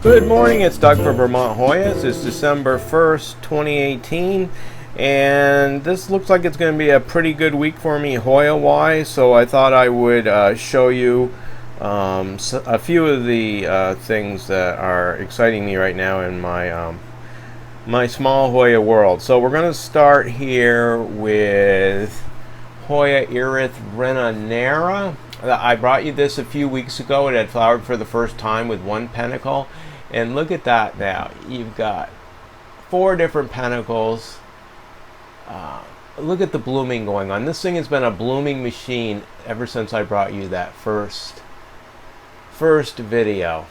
Good morning, it's Doug for Vermont Hoyas. It's December 1st, 2018, and this looks like it's going to be a pretty good week for me Hoya-wise, so I thought I would show you a few of the things that are exciting me right now in my my small Hoya world. So we're going to start here with Hoya erythrinera. I brought you this a few weeks ago. It had flowered for the first time with one panicle. And look at that now. You've got 4 different panicles. Look at the blooming going on. This thing has been a blooming machine ever since I brought you that first video.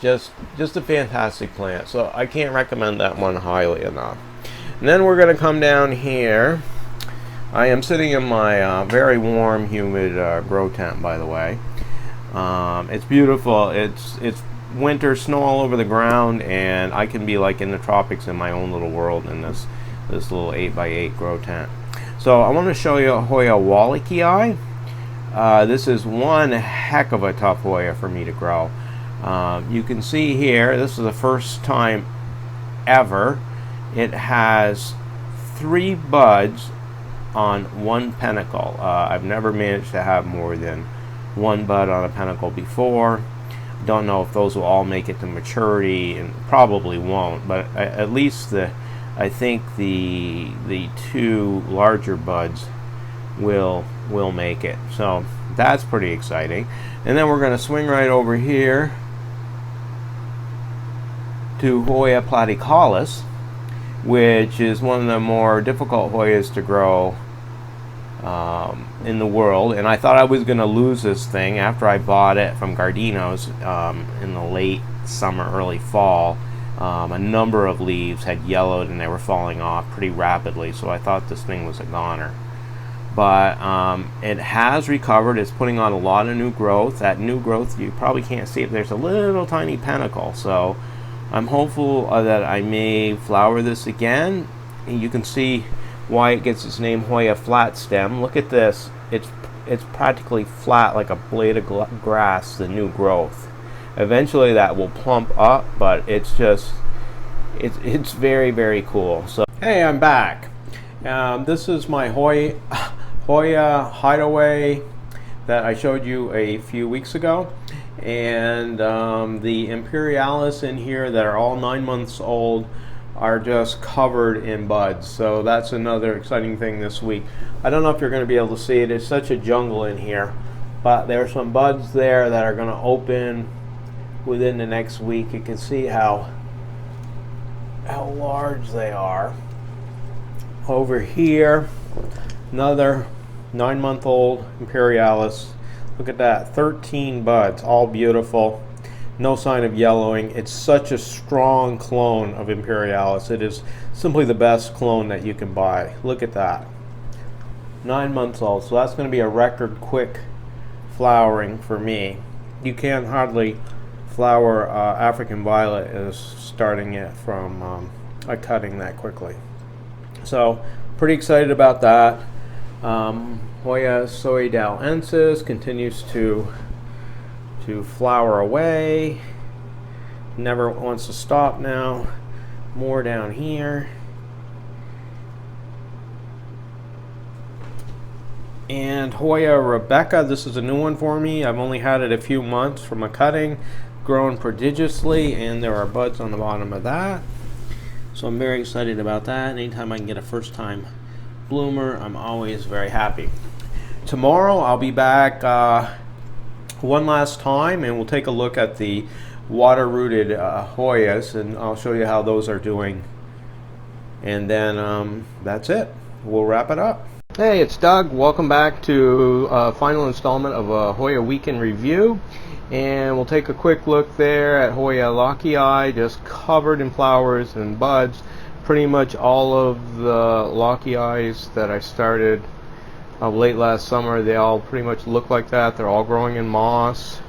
Just a fantastic plant. So I can't recommend that one highly enough. And then we're going to come down here. I am sitting in my very warm, humid grow tent, by the way. It's beautiful. It's winter, snow all over the ground, and I can be like in the tropics in my own little world in this little 8x8 grow tent. So I want to show you a Hoya wallachii. This is one heck of a tough Hoya for me to grow. You can see here, this is the first time ever. It has 3 buds on one panicle. I've never managed to have more than 1 bud on a panicle before. Don't know if those will all make it to maturity, and probably won't, but at least I think the 2 larger buds will make it. So that's pretty exciting. And then we're going to swing right over here to Hoya platycaulus, which is one of the more difficult Hoyas to grow in the world. And I thought I was going to lose this thing after I bought it from Gardino's in the late summer, early fall. A number of leaves had yellowed and they were falling off pretty rapidly, so I thought this thing was a goner. But it has recovered. It's putting on a lot of new growth. That new growth, you probably can't see it. There's a little tiny panicle, so I'm hopeful that I may flower this again. And you can see why it gets its name Hoya flat stem. Look at this. It's practically flat like a blade of grass, the new growth. Eventually that will plump up, but it's very, very cool. So hey, I'm back. This is my Hoya hideaway that I showed you a few weeks ago. And the Imperialis in here that are all 9 months old are just covered in buds. So that's another exciting thing this week. I don't know if you're going to be able to see it. It's such a jungle in here. But there are some buds there that are going to open within the next week. You can see how large they are. Over here, another 9-month-old Imperialis. Look at that, 13 buds, all beautiful. No sign of yellowing. It's such a strong clone of Imperialis. It is simply the best clone that you can buy. Look at that. 9 months old, so that's going to be a record quick flowering for me. You can hardly flower African Violet is starting it from a cutting that quickly. So pretty excited about that. Hoya soidaleensis continues to flower away. Never wants to stop now. More down here. And Hoya Rebecca, this is a new one for me. I've only had it a few months from a cutting. Grown prodigiously, and there are buds on the bottom of that. So I'm very excited about that. Anytime I can get a first time bloomer, I'm always very happy. Tomorrow I'll be back one last time, and we'll take a look at the water-rooted Hoyas, and I'll show you how those are doing. And then that's it. We'll wrap it up. Hey, it's Doug. Welcome back to a final installment of a Hoya Weekend Review. And we'll take a quick look there at Hoya wallachii, just covered in flowers and buds. Pretty much all of the wallachii that I started late last summer, they all pretty much look like that. They're all growing in moss.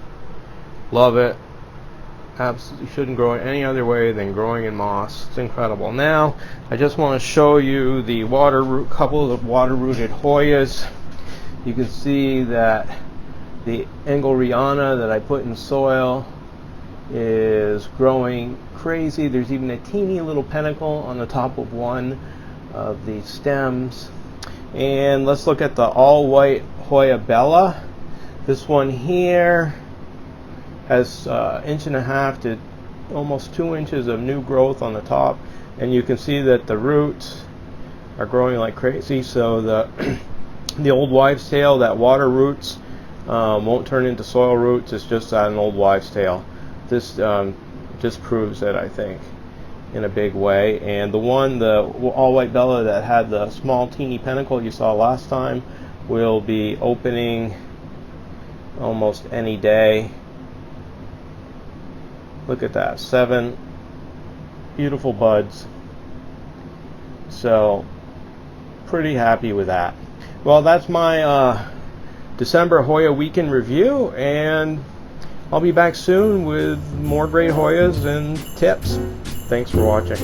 Love it. Absolutely shouldn't grow it any other way than growing in moss. It's incredible. Now, I just want to show you the couple of water-rooted Hoyas. You can see that the Engelriana that I put in soil is growing crazy. There's even a teeny little panicle on the top of one of the stems. And let's look at the all-white Hoya Bella. This one here has 1.5 inches to almost 2 inches of new growth on the top, and you can see that the roots are growing like crazy. So the the old wives' tale, that water roots won't turn into soil roots. It's just an old wives' tale. This just proves it, I think, in a big way. And the all-white Bella that had the small teeny panicle you saw last time will be opening almost any day. Look at that, 7 beautiful buds. So pretty happy with that. Well, that's my December Hoya weekend review, and I'll be back soon with more great Hoyas and tips. Thanks for watching.